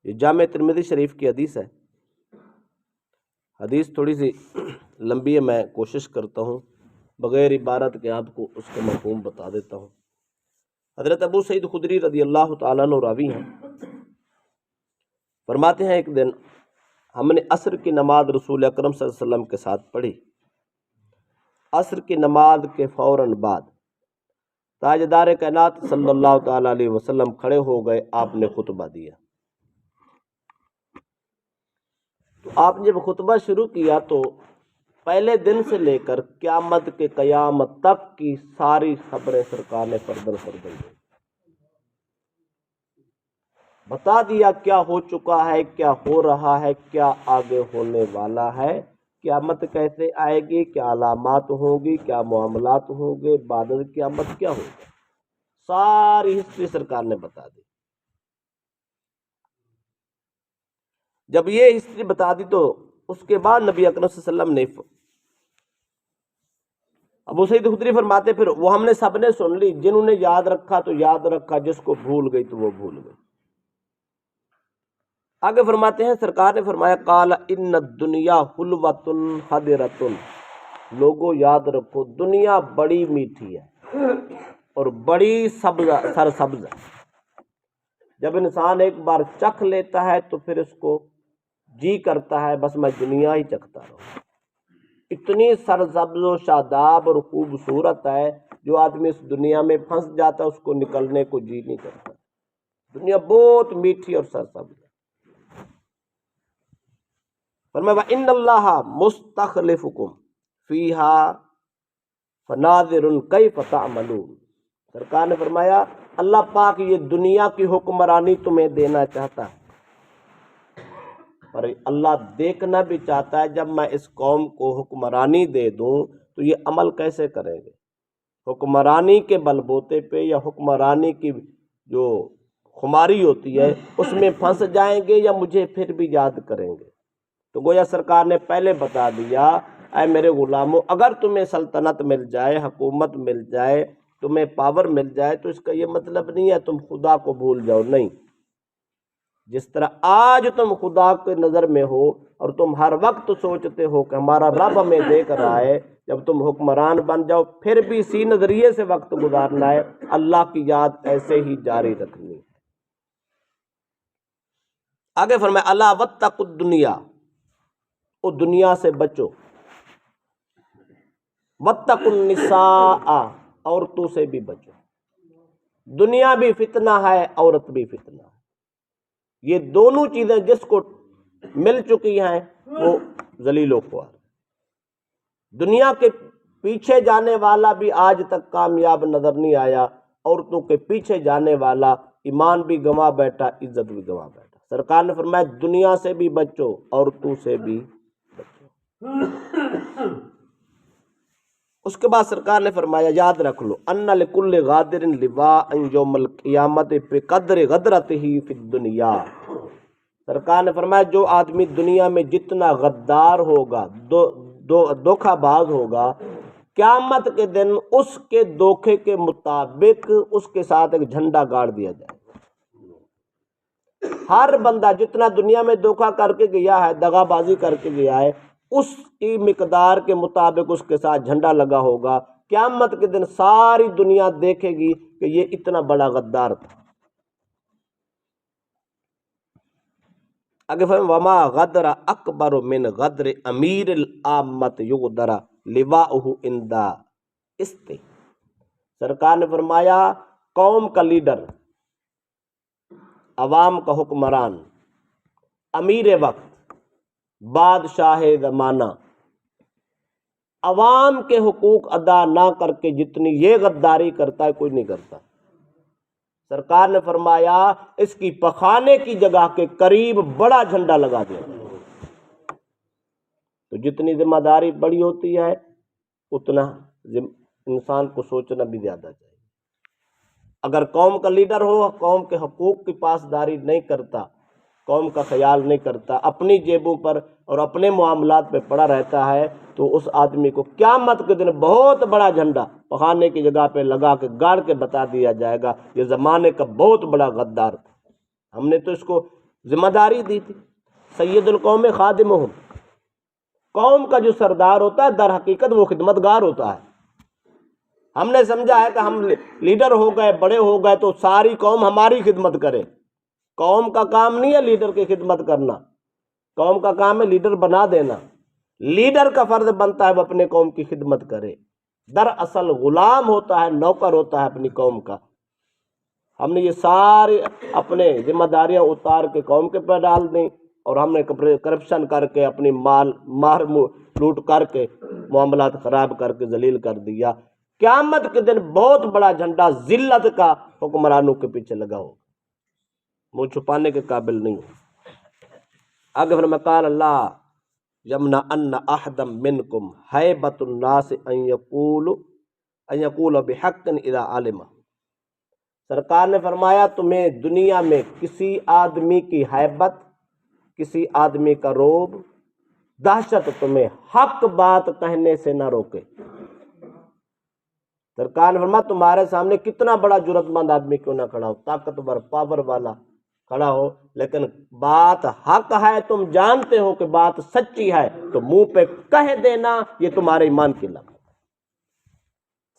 یہ جامع ترمذی شریف کی حدیث ہے۔ حدیث تھوڑی سی لمبی ہے، میں کوشش کرتا ہوں بغیر عبارت کے آپ کو اس کا مفہوم بتا دیتا ہوں۔ حضرت ابو سعید خدری رضی اللہ تعالیٰ عنہ راوی ہیں، فرماتے ہیں ایک دن ہم نے عصر کی نماز رسول اکرم صلی اللہ علیہ وسلم کے ساتھ پڑھی۔ عصر کی نماز کے فوراً بعد تاجدار کائنات صلی اللہ تعالیٰ علیہ وسلم کھڑے ہو گئے، آپ نے خطبہ دیا۔ تو آپ نے جب خطبہ شروع کیا تو پہلے دن سے لے کر قیامت کے قیامت تک کی ساری خبریں سرکار نے فردر دی، بتا دیا کیا ہو چکا ہے، کیا ہو رہا ہے، کیا آگے ہونے والا ہے، قیامت کیسے آئے گی، کیا علامات ہوں گی، کیا معاملات ہوں گے، بعد قیامت کیا ہوگا، ساری ہسٹری سرکار نے بتا دی۔ جب یہ ہسٹری بتا دی تو اس کے بعد نبی اکرم صلی اللہ علیہ وسلم نے، ابو سعید خدری فرماتے پھر وہ ہم نے سب نے سن لی، جنہوں نے یاد رکھا تو یاد رکھا، جس کو بھول گئی تو وہ بھول گئی۔ آگے فرماتے ہیں سرکار نے فرمایا قال ان الدنیا حلوۃ حضرۃ، لوگوں یاد رکھو دنیا بڑی میٹھی ہے اور بڑی سرسبز ہے۔ جب انسان ایک بار چکھ لیتا ہے تو پھر اس کو جی کرتا ہے بس میں دنیا ہی چکھتا رہوں۔ اتنی سرسبز و شاداب اور خوبصورت ہے، جو آدمی اس دنیا میں پھنس جاتا ہے اس کو نکلنے کو جی نہیں کرتا۔ دنیا بہت میٹھی اور سرسبز ہے۔ فرمایا وَإِنَّ اللَّهَ مُسْتَخْلِفُكُمْ فِيهَا فَنَاظِرٌ كَيْفَ تَعْمَلُونَ، سرکار نے فرمایا اللہ پاک یہ دنیا کی حکمرانی تمہیں دینا چاہتا ہے، اور اللہ دیکھنا بھی چاہتا ہے جب میں اس قوم کو حکمرانی دے دوں تو یہ عمل کیسے کریں گے، حکمرانی کے بل بوتے پہ یا حکمرانی کی جو خماری ہوتی ہے اس میں پھنس جائیں گے یا مجھے پھر بھی یاد کریں گے۔ تو گویا سرکار نے پہلے بتا دیا اے میرے غلاموں، اگر تمہیں سلطنت مل جائے، حکومت مل جائے، تمہیں پاور مل جائے تو اس کا یہ مطلب نہیں ہے تم خدا کو بھول جاؤ، نہیں۔ جس طرح آج تم خدا کے نظر میں ہو اور تم ہر وقت سوچتے ہو کہ ہمارا رب ہمیں دیکھ رہا ہے، جب تم حکمران بن جاؤ پھر بھی اسی نظریے سے وقت گزارنا ہے، اللہ کی یاد ایسے ہی جاری رکھنی ہے۔ آگے فرمایا الا واتقوا الدنیا، او دنیا سے بچو، واتقوا النساء، عورتوں سے بھی بچو، دنیا بھی فتنہ ہے، عورت بھی فتنہ ہے۔ یہ دونوں چیزیں جس کو مل چکی ہیں وہ ذلیل و خوار۔ دنیا کے پیچھے جانے والا بھی آج تک کامیاب نظر نہیں آیا، عورتوں کے پیچھے جانے والا ایمان بھی گنوا بیٹھا، عزت بھی گنوا بیٹھا۔ سرکار نے فرمایا دنیا سے بھی بچو، عورتوں سے بھی بچو۔ اس کے بعد سرکار نے فرمایا یاد رکھ لو ان لکل غادر لواء یوم القیامت بقدر غدرتہ فی الدنیا، سرکار نے فرمایا جو آدمی دنیا میں جتنا غدار ہوگا، دھوکہ باز ہوگا، قیامت کے دن اس کے دھوکے کے مطابق اس کے ساتھ ایک جھنڈا گاڑ دیا جائے۔ ہر بندہ جتنا دنیا میں دھوکہ کر کے گیا ہے، دغا بازی کر کے گیا ہے، اس کی مقدار کے مطابق اس کے ساتھ جھنڈا لگا ہوگا۔ قیامت کے دن ساری دنیا دیکھے گی کہ یہ اتنا بڑا غدار تھا۔ اگر فرمایا وما غدر اکبر من غدر امیر الامت یغدر لواءہ عند است، سرکار نے فرمایا قوم کا لیڈر، عوام کا حکمران، امیر وقت، بادشاہ زمانہ، عوام کے حقوق ادا نہ کر کے جتنی یہ غداری کرتا ہے کوئی نہیں کرتا۔ سرکار نے فرمایا اس کی پخانے کی جگہ کے قریب بڑا جھنڈا لگا دیا۔ تو جتنی ذمہ داری بڑی ہوتی ہے اتنا انسان کو سوچنا بھی زیادہ چاہیے۔ اگر قوم کا لیڈر ہو، قوم کے حقوق کی پاسداری نہیں کرتا، قوم کا خیال نہیں کرتا، اپنی جیبوں پر اور اپنے معاملات پہ پڑا رہتا ہے، تو اس آدمی کو قیامت کے دن بہت بڑا جھنڈا پخانے کی جگہ پہ لگا کے گاڑ کے بتا دیا جائے گا یہ زمانے کا بہت بڑا غدار تھا۔ ہم نے تو اس کو ذمہ داری دی تھی، سید القوم خادمہم، قوم کا جو سردار ہوتا ہے در حقیقت وہ خدمتگار ہوتا ہے۔ ہم نے سمجھا ہے کہ ہم لیڈر ہو گئے، بڑے ہو گئے تو ساری قوم ہماری خدمت کرے۔ قوم کا کام نہیں ہے لیڈر کی خدمت کرنا، قوم کا کام ہے لیڈر بنا دینا۔ لیڈر کا فرض بنتا ہے وہ اپنے قوم کی خدمت کرے، دراصل غلام ہوتا ہے، نوکر ہوتا ہے اپنی قوم کا۔ ہم نے یہ سارے اپنے ذمہ داریاں اتار کے قوم کے پر ڈال دیں، اور ہم نے کرپشن کر کے اپنی مار لوٹ کر کے معاملات خراب کر کے ذلیل کر دیا۔ قیامت کے دن بہت بڑا جھنڈا ذلت کا حکمرانوں کے پیچھے لگا ہو، منہ چھپانے کے قابل نہیں ہو۔ آگے پھر قال اللہ یمنا ان احدم منکم ہیبت الناس ان یقول بحق اذا علم۔ سرکار نے فرمایا تمہیں دنیا میں کسی آدمی کی ہیبت، کسی آدمی کا روب، دہشت تمہیں حق بات کہنے سے نہ روکے۔ سرکار نے فرمایا تمہارے سامنے کتنا بڑا جرأت مند آدمی کیوں نہ کھڑا ہو، طاقتور پاور والا کھڑا ہو، لیکن بات حق ہے، تم جانتے ہو کہ بات سچی ہے، تو منہ پہ کہہ دینا یہ تمہارے ایمان کی علامت۔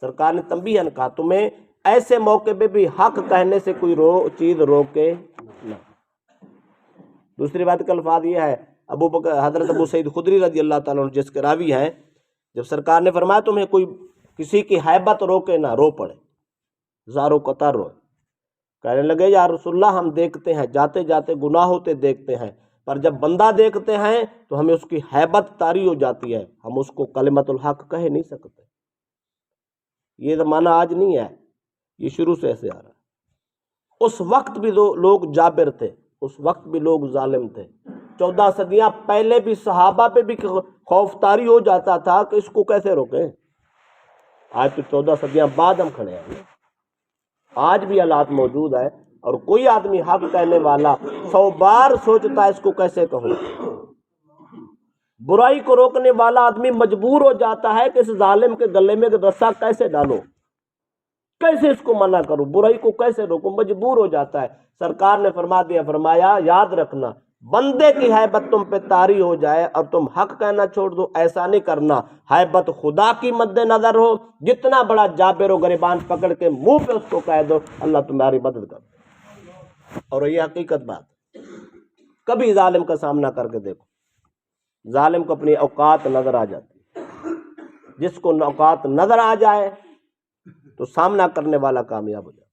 سرکار نے تنبیہاً کہا تمہیں ایسے موقع پہ بھی حق کہنے سے کوئی چیز روکے نہ۔ دوسری بات کا الفاظ یہ ہے، حضرت ابو سعید خدری رضی اللہ تعالیٰ عنہ جس کے راوی ہیں، جب سرکار نے فرمایا تمہیں کوئی کسی کی ہیبت روکے نہ، رو پڑے، زارو قطار روئے۔ کہنے لگے یا رسول اللہ ہم دیکھتے ہیں، جاتے جاتے گناہ ہوتے دیکھتے ہیں، پر جب بندہ دیکھتے ہیں تو ہمیں اس کی ہیبت طاری ہو جاتی ہے، ہم اس کو کلمت الحق کہہ نہیں سکتے۔ یہ زمانہ آج نہیں ہے، یہ شروع سے ایسے آ رہا ہے۔ اس وقت بھی لوگ جابر تھے، اس وقت بھی لوگ ظالم تھے۔ 14 صدیاں پہلے بھی صحابہ پہ بھی خوف طاری ہو جاتا تھا کہ اس کو کیسے روکیں۔ آج تو 14 صدیاں بعد ہم کھڑے ہیں، آج بھی حالات موجود ہے، اور کوئی آدمی حق کہنے والا 100 بار سوچتا ہے اس کو کیسے کہوں۔ برائی کو روکنے والا آدمی مجبور ہو جاتا ہے کہ اس ظالم کے گلے میں رسا کیسے ڈالو، کیسے اس کو منع کروں، برائی کو کیسے روکوں، مجبور ہو جاتا ہے۔ سرکار نے فرمایا یاد رکھنا بندے کی ہیبت تم پہ طاری ہو جائے اور تم حق کہنا چھوڑ دو، ایسا نہیں کرنا، ہیبت خدا کی مد نظر ہو، جتنا بڑا جابر و گریبان پکڑ کے منہ پہ اس کو کہہ دو اللہ تمہاری مدد کر۔ اور یہ حقیقت بات ہے، کبھی ظالم کا سامنا کر کے دیکھو، ظالم کو اپنی اوقات نظر آ جاتی ہے، جس کو اوقات نظر آ جائے تو سامنا کرنے والا کامیاب ہو جاتا۔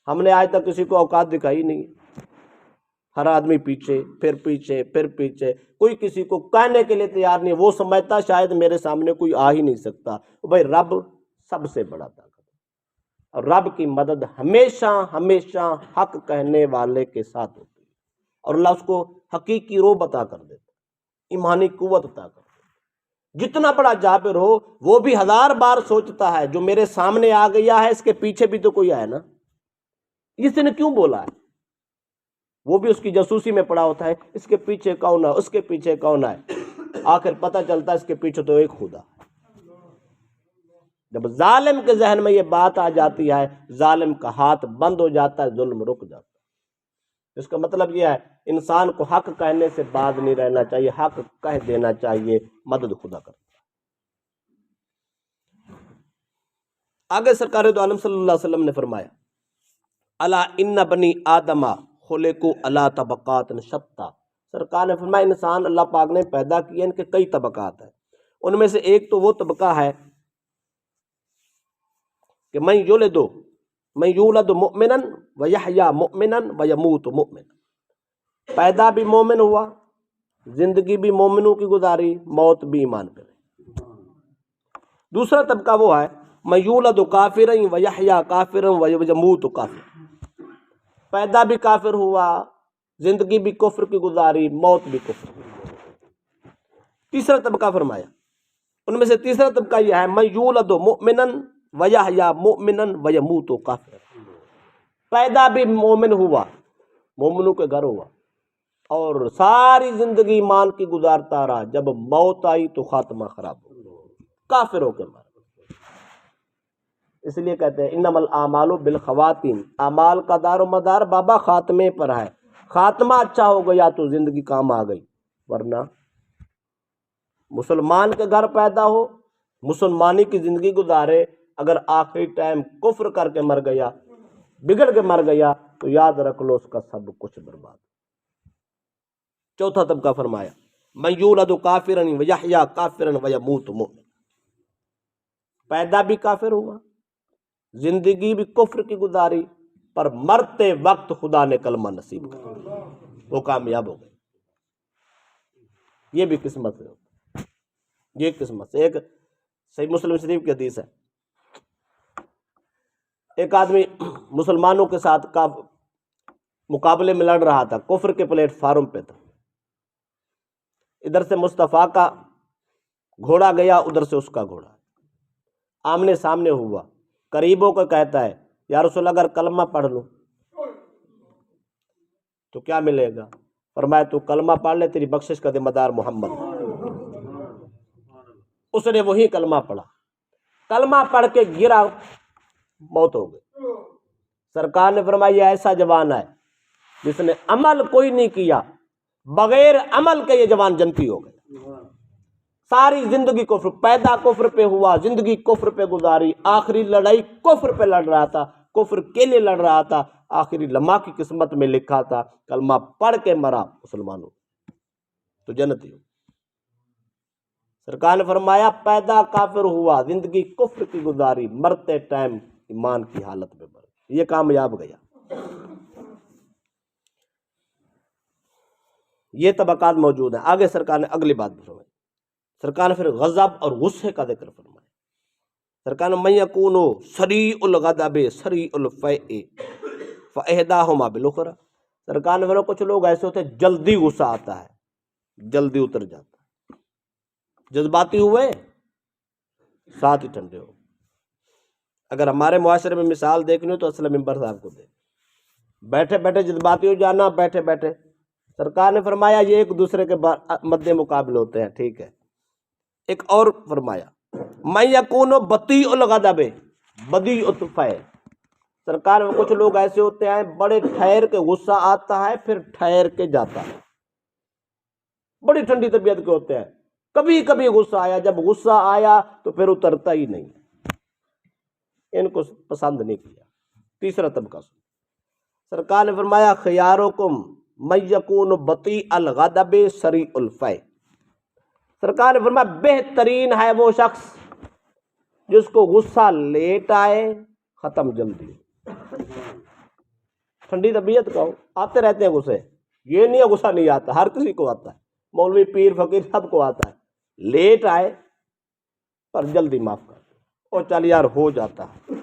ہم نے آج تک کسی کو اوقات دکھائی نہیں، ہر آدمی پیچھے پھر پیچھے پھر پیچھے، کوئی کسی کو کہنے کے لیے تیار نہیں، وہ سمجھتا شاید میرے سامنے کوئی آ ہی نہیں سکتا۔ بھائی رب سب سے بڑا طاقت ہے، اور رب کی مدد ہمیشہ ہمیشہ حق کہنے والے کے ساتھ ہوتی ہے، اور اللہ اس کو حقیقی روب عطا کر دیتا ہے، ایمانی قوت عطا کر دیتا ہے۔ جتنا بڑا جابر ہو وہ بھی 1000 بار سوچتا ہے جو میرے سامنے آ گیا ہے اس کے پیچھے بھی تو کوئی آئے نا، اس نے کیوں بولا ہے، وہ بھی اس کی جاسوسی میں پڑا ہوتا ہے، اس کے پیچھے کون ہے، اس کے پیچھے کون ہے، آخر پتہ چلتا ہے اس کے پیچھے تو ایک خدا۔ جب ظالم کے ذہن میں یہ بات آ جاتی ہے، ظالم کا ہاتھ بند ہو جاتا ہے، ظلم رک جاتا ہے۔ اس کا مطلب یہ ہے انسان کو حق کہنے سے باز نہیں رہنا چاہیے، حق کہہ دینا چاہیے، مدد خدا کرتا ہے۔ آگے سرکار دو عالم صلی اللہ علیہ وسلم نے فرمایا الا ان بنی آدم خلقوا علی طبقات شتیٰ۔ سرکار نے فرمایا انسان اللہ پاک نے پیدا کیے ان کے کئی طبقات ہیں، ان میں سے ایک تو وہ طبقہ ہے کہ من یولد مؤمنا ویحیا مؤمنا ویموت مؤمنا، پیدا بھی مومن ہوا، زندگی بھی مومنوں کی گزاری، موت بھی ایمان پہ رہی۔ دوسرا طبقہ وہ ہے من یولد کافرا ویحیا کافرا ویموت کافرا، پیدا بھی کافر ہوا، زندگی بھی کفر کی گزاری، موت بھی کفر کی گزاری۔ تیسرا طبقہ فرمایا ان میں سے تیسرا طبقہ یہ ہے من یولد مؤمنا ویحیا مؤمنا ویموت کافرا، پیدا بھی مومن ہوا، مومنوں کے گھر ہوا، اور ساری زندگی ایمان کی گزارتا رہا، جب موت آئی تو خاتمہ خراب ہو گیا، کافر ہو کے مارا۔ اس لیے کہتے ہیں انما الاعمال بالخواتیم، اعمال کا دار و مدار بابا خاتمے پر ہے، خاتمہ اچھا ہو گیا تو زندگی کام آ گئی، ورنہ مسلمان کے گھر پیدا ہو، مسلمانی کی زندگی گزارے، اگر آخری ٹائم کفر کر کے مر گیا، بگڑ کے مر گیا، تو یاد رکھ لو اس کا سب کچھ برباد۔ چوتھا طبقہ فرمایا من یولد کافرا ویحییٰ کافرا ویموت مؤمنا، پیدا بھی کافر ہوا، زندگی بھی کفر کی گزاری، پر مرتے وقت خدا نے کلمہ نصیب کر وہ کامیاب ہو گئے۔ یہ بھی قسمت ہے، یہ قسمت ہے۔ ایک صحیح مسلم شریف کی حدیث ہے، ایک آدمی مسلمانوں کے ساتھ مقابلے میں لڑ رہا تھا، کفر کے پلیٹ فارم پہ تھا، ادھر سے مصطفیٰ کا گھوڑا گیا، ادھر سے اس کا گھوڑا، آمنے سامنے ہوا، قریب ہو کر کہتا ہے یا رسول اگر کلمہ پڑھ لوں تو کیا ملے گا؟ فرمایا تو کلمہ پڑھ لے، تیری بخشش کا ذمہ دار محمد۔ اس نے وہی کلمہ پڑھا، کلمہ پڑھ کے گرا، موت ہو گئی۔ سرکار نے فرمایا یہ ایسا جوان ہے جس نے عمل کوئی نہیں کیا، بغیر عمل کے یہ جوان جنتی ہو گئے۔ ساری زندگی کفر، پیدا کفر پہ ہوا، زندگی کفر پہ گزاری، آخری لڑائی کفر پہ لڑ رہا تھا، کفر کے لیے لڑ رہا تھا، آخری لمحہ کی قسمت میں لکھا تھا کلمہ پڑھ کے مرا مسلمانوں تو جنتی ہو۔ سرکار نے فرمایا پیدا کافر ہوا، زندگی کفر کی گزاری، مرتے ٹائم ایمان کی حالت میں مر، یہ کامیاب گیا۔ یہ طبقات موجود ہیں۔ آگے سرکار نے اگلی بات فرمائی، سرکار نے پھر غضب اور غصے کا ذکر فرمایا۔ سرکار نے من یکون سریع الغضب سریع الفیء فاحداہما بالاخری، سرکار نے فرمایا کچھ لوگ ایسے ہوتے ہیں جلدی غصہ آتا ہے، جلدی اتر جاتا ہے، جذباتی ہوئے ساتھ ہی ٹھنڈے ہو۔ اگر ہمارے معاشرے میں مثال دیکھنی ہو تو اسلم ممبر صاحب کو دے، بیٹھے بیٹھے جذباتی ہو جانا، بیٹھے بیٹھے سرکار نے فرمایا یہ ایک دوسرے کے مد مقابل ہوتے ہیں، ٹھیک ہے۔ ایک اور فرمایا من یکون بطیء الغضب بدیع الفیء، سرکار میں کچھ لوگ ایسے ہوتے ہیں بڑے ٹھہر کے غصہ آتا ہے پھر ٹھہر کے جاتا ہے، بڑی ٹھنڈی طبیعت کے ہوتے ہیں، کبھی کبھی غصہ آیا، جب غصہ آیا تو پھر اترتا ہی نہیں، ان کو پسند نہیں کیا۔ تیسرا طبقہ سرکار نے فرمایا خیارکم من یکون بطیء الغضب سریع الفیء، سرکار نے فرمایا بہترین ہے وہ شخص جس کو غصہ لیٹ آئے ختم جلدی، ٹھنڈی طبیعت کا ہو، آتے رہتے ہیں غصے، یہ نہیں ہے غصہ نہیں آتا، ہر کسی کو آتا ہے، مولوی پیر فقیر سب کو آتا ہے، لیٹ آئے پر جلدی معاف کر دو، اور چل یار ہو جاتا ہے،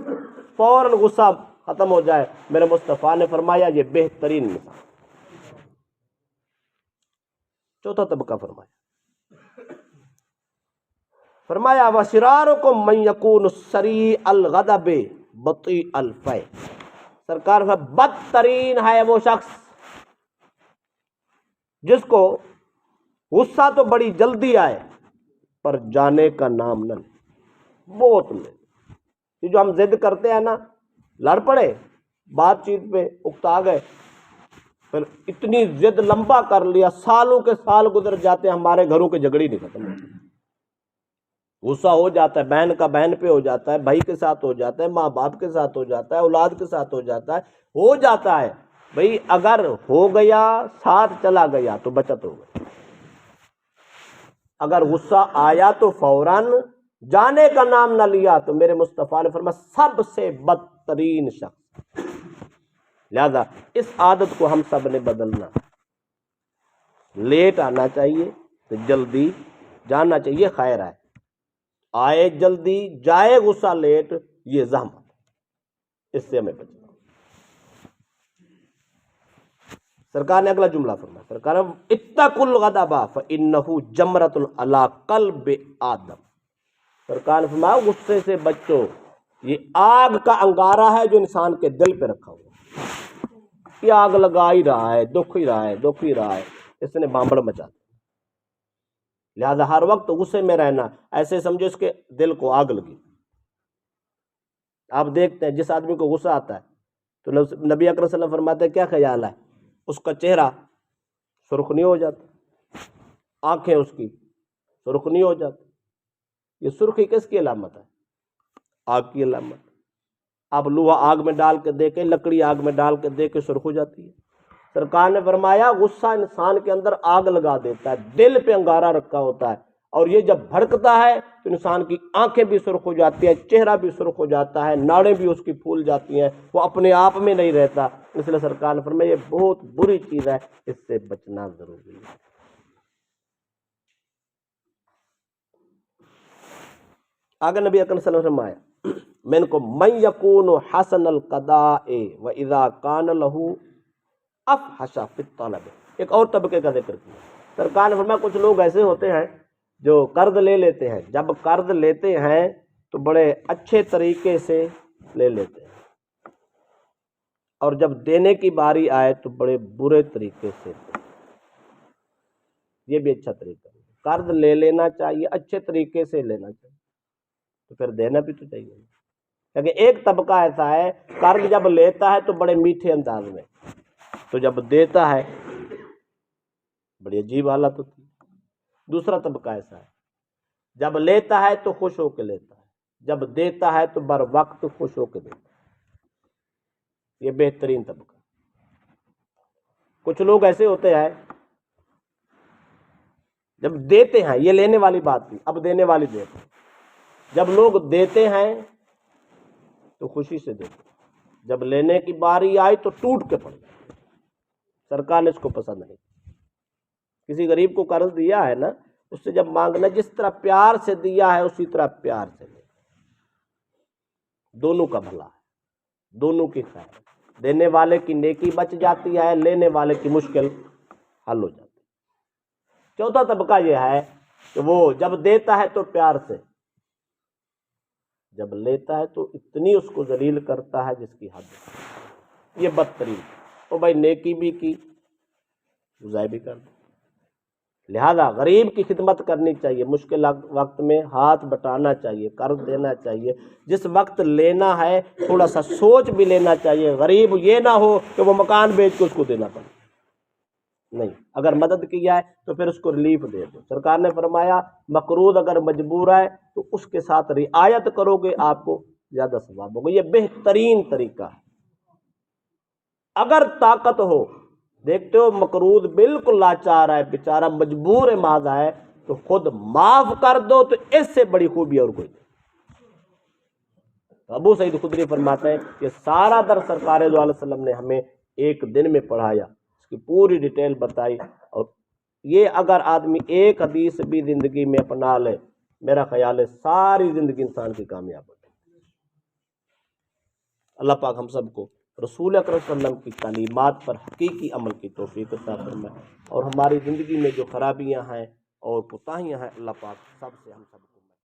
فوراً غصہ ختم ہو جائے۔ میرے مصطفیٰ نے فرمایا یہ بہترین مثال۔ چوتھا طبقہ فرمایا وشرارکم من یکون سریع الغضب بطیء الفیء، سرکار میں بدترین ہے وہ شخص جس کو غصہ تو بڑی جلدی آئے پر جانے کا نام نہ لے، بہت لے، یہ جو ہم ضد کرتے ہیں نا، لڑ پڑے بات چیت پہ اکتا گئے، پھر اتنی ضد لمبا کر لیا، سالوں کے سال گزر جاتے ہیں، ہمارے گھروں کے جھگڑی نہیں ختم ہوتے، غصہ ہو جاتا ہے، بہن کا بہن پہ ہو جاتا ہے، بھائی کے ساتھ ہو جاتا ہے، ماں باپ کے ساتھ ہو جاتا ہے، اولاد کے ساتھ ہو جاتا ہے بھئی اگر ہو گیا ساتھ چلا گیا تو بچت ہو گئی، اگر غصہ آیا تو فوراً جانے کا نام نہ لیا تو میرے مصطفیٰ نے فرمایا سب سے بدترین شخص۔ لہذا اس عادت کو ہم سب نے بدلنا، لیٹ آنا چاہیے تو جلدی جانا چاہیے، خیر ہے، آئے جلدی جائے غصہ لیٹ، یہ زحمت، اس سے ہمیں بچنا۔ سرکار نے اگلا جملہ فرمایا، سرکار نے اتقوا الغضب فإنہ جمرۃ علی قلب آدم، سرکار نے فرمایا غصے سے بچو، یہ آگ کا انگارہ ہے جو انسان کے دل پہ رکھا ہوا، یہ آگ لگا ہی رہا ہے، دکھ ہی رہا ہے، اس نے بامبڑ مچا دی۔ لہذا ہر وقت غصے میں رہنا، ایسے سمجھو اس کے دل کو آگ لگی۔ آپ دیکھتے ہیں جس آدمی کو غصہ آتا ہے تو نبی اکرم صلی اللہ علیہ وسلم فرماتے ہیں کیا خیال ہے، اس کا چہرہ سرخنی ہو جاتا، آنکھیں اس کی سرخنی ہو جاتی۔ یہ سرخی کس کی علامت ہے؟ آگ کی علامت۔ آپ لوہا آگ میں ڈال کے دیکھیں، لکڑی آگ میں ڈال کے دیکھیں، سرخ ہو جاتی ہے۔ سرکار نے فرمایا غصہ انسان کے اندر آگ لگا دیتا ہے، دل پہ انگارہ رکھا ہوتا ہے، اور یہ جب بھڑکتا ہے تو انسان کی آنکھیں بھی سرخ ہو جاتی ہے، چہرہ بھی سرخ ہو جاتا ہے، ناڑیں بھی اس کی پھول جاتی ہیں، وہ اپنے آپ میں نہیں رہتا۔ اس لیے سرکار نے فرمایا یہ بہت بری چیز ہے، اس سے بچنا ضروری ہے۔ آگے نبی اکرم صلی اللہ علیہ وسلم فرمایا منکم من یکون حسن القضاء واذا کان له افحش فی الطلب۔ ایک اور طبقے کا ذکر کیا۔ سرکار نے فرمایا کچھ لوگ ایسے ہوتے ہیں جو قرض لے لیتے ہیں، جب قرض لیتے ہیں تو بڑے اچھے طریقے سے لے لیتے ہیں، اور جب دینے کی باری آئے تو بڑے برے طریقے سے۔ یہ بھی اچھا طریقہ ہے، قرض لے لینا چاہیے، اچھے طریقے سے لینا چاہیے، تو پھر دینا بھی تو چاہیے۔ کیونکہ ایک طبقہ ایسا ہے قرض جب لیتا ہے تو بڑے میٹھے انداز میں، تو جب دیتا ہے بڑی عجیب حالت ہوتی ہے۔ دوسرا طبقہ ایسا ہے جب لیتا ہے تو خوش ہو کے لیتا ہے، جب دیتا ہے تو بر وقت خوش ہو کے دیتا ہے۔ یہ بہترین طبقہ۔ کچھ لوگ ایسے ہوتے ہیں جب دیتے ہیں، یہ لینے والی بات تھی، اب دینے والی دیتے ہیں، جب لوگ دیتے ہیں تو خوشی سے دیتے ہیں، جب لینے کی باری آئی تو ٹوٹ کے پڑ جاتے۔ سرکار نے اس کو پسند نہیں۔ کسی غریب کو قرض دیا ہے نا، اس سے جب مانگنا جس طرح پیار سے دیا ہے اسی طرح پیار سے لے، دونوں کا بھلا ہے، دونوں کی خیر ہے، دینے والے کی نیکی بچ جاتی ہے، لینے والے کی مشکل حل ہو جاتی ہے۔ چوتھا طبقہ یہ ہے کہ وہ جب دیتا ہے تو پیار سے، جب لیتا ہے تو اتنی اس کو ذلیل کرتا ہے جس کی حد ہے۔ یہ بدترین۔ تو بھائی نیکی بھی کی، ضائع بھی کر دی۔ لہذا غریب کی خدمت کرنی چاہیے، مشکل وقت میں ہاتھ بٹانا چاہیے، قرض دینا چاہیے، جس وقت لینا ہے تھوڑا سا سوچ بھی لینا چاہیے۔ غریب یہ نہ ہو کہ وہ مکان بیچ کے اس کو دینا پڑے، نہیں، اگر مدد کیا ہے تو پھر اس کو ریلیف دے دو۔ سرکار نے فرمایا مقروض اگر مجبور ہے تو اس کے ساتھ رعایت کرو گے آپ کو زیادہ ثواب ہوگا۔ یہ بہترین طریقہ ہے۔ اگر طاقت ہو، دیکھتے ہو مقروض بالکل لاچار ہے، بیچارہ مجبور محض ہے، تو خود معاف کر دو، تو اس سے بڑی خوبی اور کوئی نہیں۔ ابو سعید خدری فرماتے ہیں کہ سارا در سرکار دو علیہ وسلم نے ہمیں ایک دن میں پڑھایا، اس کی پوری ڈیٹیل بتائی، اور یہ اگر آدمی ایک حدیث بھی زندگی میں اپنا لے، میرا خیال ہے ساری زندگی انسان کی کامیاب ہو جائے۔ اللہ پاک ہم سب کو رسول اکرم صلی اللہ علیہ وسلم کی تعلیمات پر حقیقی عمل کی توفیق عطا فرمائے، اور ہماری زندگی میں جو خرابیاں ہیں اور کوتاہیاں ہیں اللہ پاک سب سے ہم سب